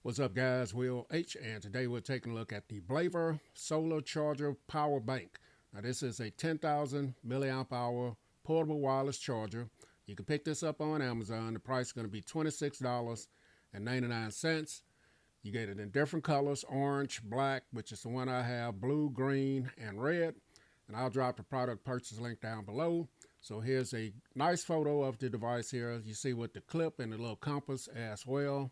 What's up, guys? Will H, and today we're taking a look at the Blavor Solar Charger Power Bank. Now, this is a 10,000 milliamp hour portable wireless charger. You can pick this up on Amazon. The price is going to be $26.99. You get it in different colors: orange, black, which is the one I have, blue, green, and red. And I'll drop the product purchase link down below. So here's a nice photo of the device here. You see with the clip and the little compass as well.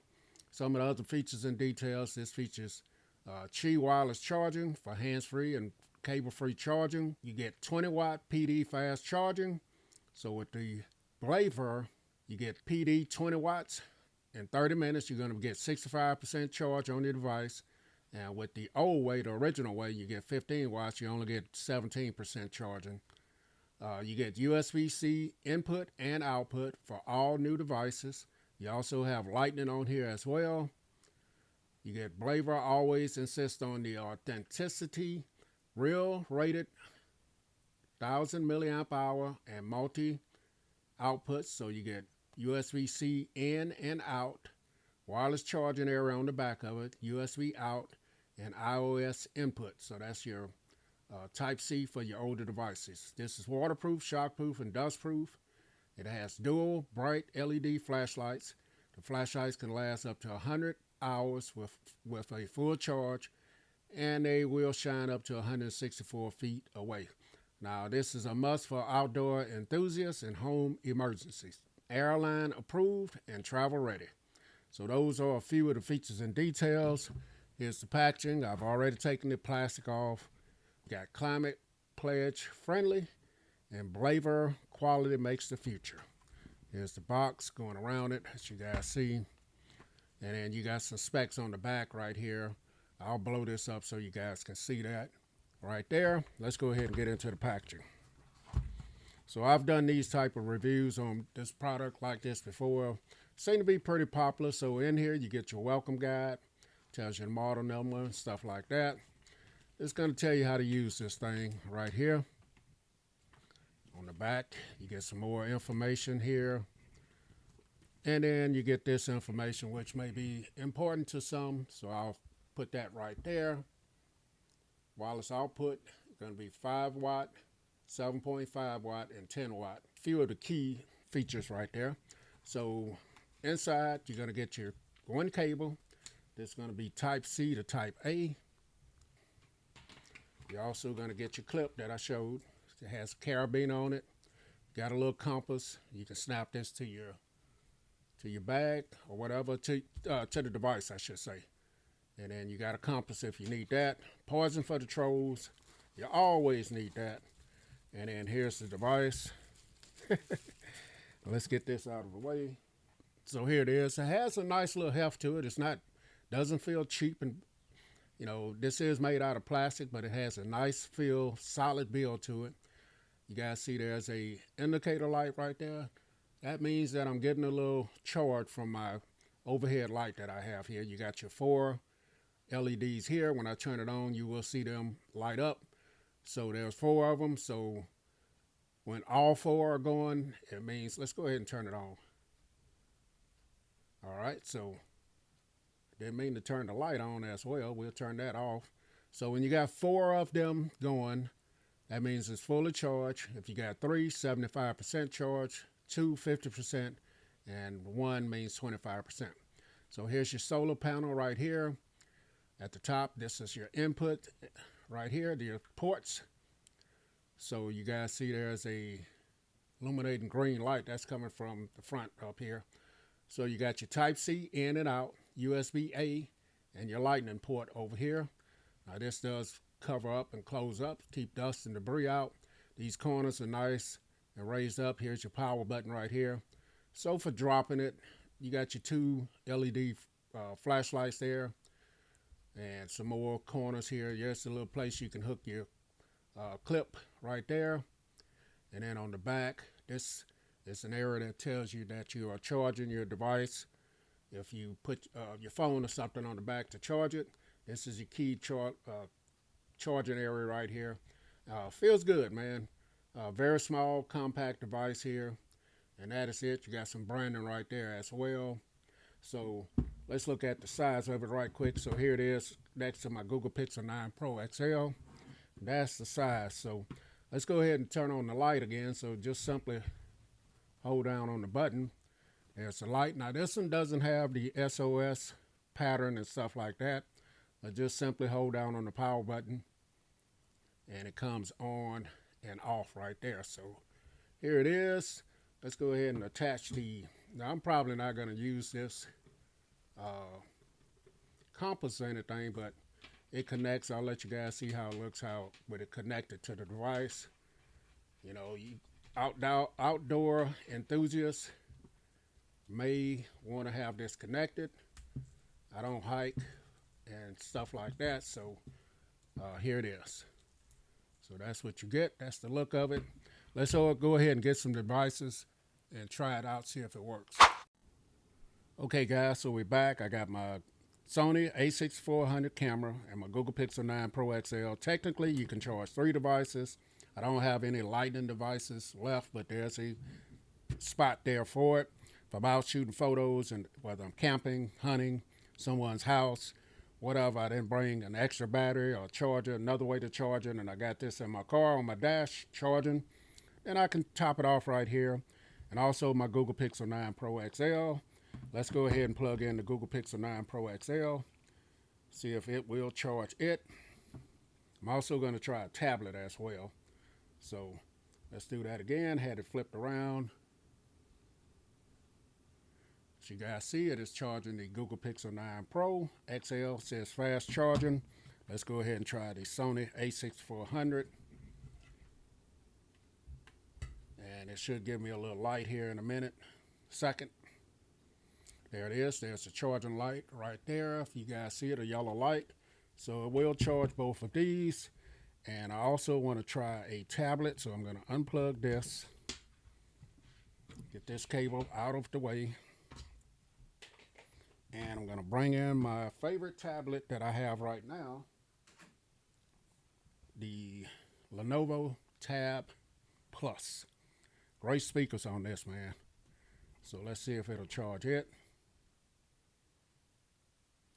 Some of the other features and details: this features Qi wireless charging for hands-free and cable-free charging. You get 20-watt PD fast charging. So with the Blavor, you get PD 20 watts. In 30 minutes, you're going to get 65% charge on your device. And with the old way, the original way, you get 15 watts. You only get 17% charging. You get USB-C input and output for all new devices. You also have lightning on here as well. You get Blavor always insist on the authenticity, real rated 1000 milliamp hour and multi outputs. So you get USB-C in and out, wireless charging area on the back of it, USB out, and iOS input. So that's your Type-C for your older devices. This is waterproof, shockproof, and dustproof. It has dual bright LED flashlights. The flashlights can last up to 100 hours with a full charge, and they will shine up to 164 feet away. Now, this is a must for outdoor enthusiasts and home emergencies. Airline approved and travel ready. So those are a few of the features and details. Here's the packaging. I've already taken the plastic off. Got climate pledge friendly, and Blavor quality makes the future. Here's the box going around it, as you guys see. And then you got some specs on the back right here. I'll blow this up so you guys can see that right there. Let's go ahead and get into the packaging. So I've done these type of reviews on this product like this before. Seem to be pretty popular. So in here you get your welcome guide, tells you the model number and stuff like that. It's going to tell you how to use this thing right here. On the back, you get some more information here. And then you get this information, which may be important to some. So I'll put that right there. Wireless output, going to be 5 watt, 7.5 watt, and 10 watt. A few of the key features right there. So inside, you're going to get your one cable. This is going to be Type-C to Type-A. You're also going to get your clip that I showed. It has a carabiner on it. Got a little compass. You can snap this to your bag or whatever, to the device, I should say. And then you got a compass if you need that. Poison for the trolls. You always need that. And then here's the device. Let's get this out of the way. So here it is. It has a nice little heft to it. Doesn't feel cheap, and this is made out of plastic, but it has a nice feel, solid build to it. You guys see there's a indicator light right there. That means that I'm getting a little charge from my overhead light that I have here. You got your 4 LEDs here. When I turn it on, you will see them light up. So there's 4 of them. So when all 4 are going, it means, let's go ahead and turn it on. All right, so didn't mean to turn the light on as well. We'll turn that off. So when you got 4 of them going, that means it's fully charged. If you got 3, 75% charge, 2, 50%, and 1 means 25%. So here's your solar panel right here. At the top, this is your input right here, the ports. So you guys see there's a illuminating green light that's coming from the front up here. So you got your Type-C in and out, USB-A, and your lightning port over here. Now this does cover up and close up, keep dust and debris out. These corners are nice and raised up. Here's your power button right here. So for dropping it, you got your 2 LED flashlights there, and some more corners here. There's a little place you can hook your clip right there. And then on the back, this is an area that tells you that you are charging your device. If you put your phone or something on the back to charge it, this is your key charging area right here. Feels good, man. Very small, compact device here. And that is it. You got some branding right there as well. So let's look at the size of it right quick. So here it is next to my Google Pixel 9 Pro XL. That's the size. So let's go ahead and turn on the light again. So just simply hold down on the button. There's the light. Now this one doesn't have the SOS pattern and stuff like that. But just simply hold down on the power button and it comes on and off right there. So here it is. Let's go ahead and attach the, now I'm probably not going to use this compass or anything, but it connects. I'll let you guys see how it looks, how with it connected to the device. You know, you outdoor enthusiasts may want to have this connected. I don't hike and stuff like that, so here it is. So that's what you get. That's the look of it. Let's all go ahead and get some devices and try it out, see if it works. Okay guys, so we're back. I got my Sony a6400 camera and my Google Pixel 9 Pro XL. Technically, you can charge 3 devices. I don't have any lightning devices left, but there's a spot there for it. If I'm out shooting photos, and whether I'm camping, hunting, someone's house, whatever, I didn't bring an extra battery or charger, another way to charge it, and I got this in my car on my dash charging, then I can top it off right here. And also my Google Pixel 9 Pro XL. Let's go ahead and plug in the Google Pixel 9 Pro XL, see if it will charge it. I'm also going to try a tablet as well. So let's do that again. Had it flipped around. As you guys see, it is charging the Google Pixel 9 Pro XL. Says fast charging. Let's go ahead and try the Sony a6400. And it should give me a little light here in a second. There it is. There's the charging light right there. If you guys see it, a yellow light. So it will charge both of these. And I also want to try a tablet. So I'm going to unplug this. Get this cable out of the way. And I'm going to bring in my favorite tablet that I have right now. The Lenovo Tab Plus. Great speakers on this, man. So let's see if it'll charge it.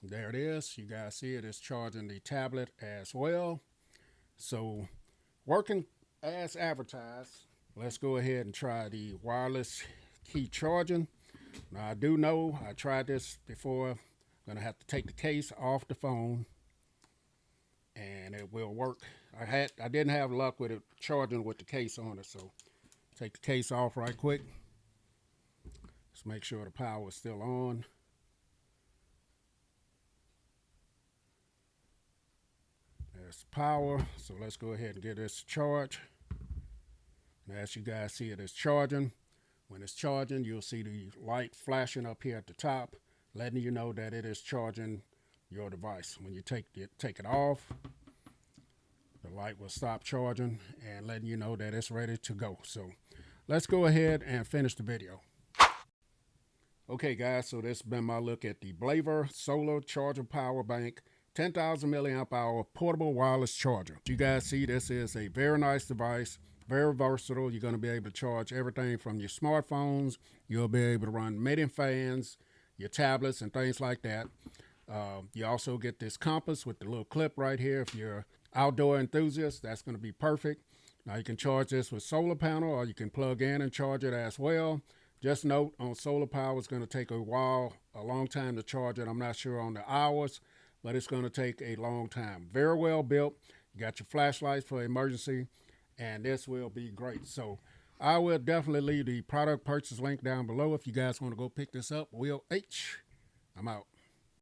There it is. You guys see it is charging the tablet as well. So working as advertised. Let's go ahead and try the wireless key charging. Now I do know I tried this before. I'm gonna have to take the case off the phone and it will work. I didn't have luck with it charging with the case on it, so take the case off right quick. Let's make sure the power is still on. There's the power. So let's go ahead and get this charged. And as you guys see, it is charging. When it's charging, you'll see the light flashing up here at the top, letting you know that it is charging your device. When you take it off, the light will stop charging and letting you know that it's ready to go. So let's go ahead and finish the video. Okay guys, so this has been my look at the Blavor Solar Charger Power Bank 10,000 milliamp hour portable wireless charger. You guys see, this is a very nice device, very versatile. You're going to be able to charge everything from your smartphones. You'll be able to run mini fans, your tablets and things like that. You also get this compass with the little clip right here. If you're outdoor enthusiast, that's going to be perfect. Now you can charge this with solar panel, or you can plug in and charge it as well. Just note, on solar power, it's going to take a long time to charge it. I'm not sure on the hours, but it's going to take a long time. Very well built. You got your flashlights for emergency, and this will be great. So I will definitely leave the product purchase link down below if you guys want to go pick this up. Will H. I'm out.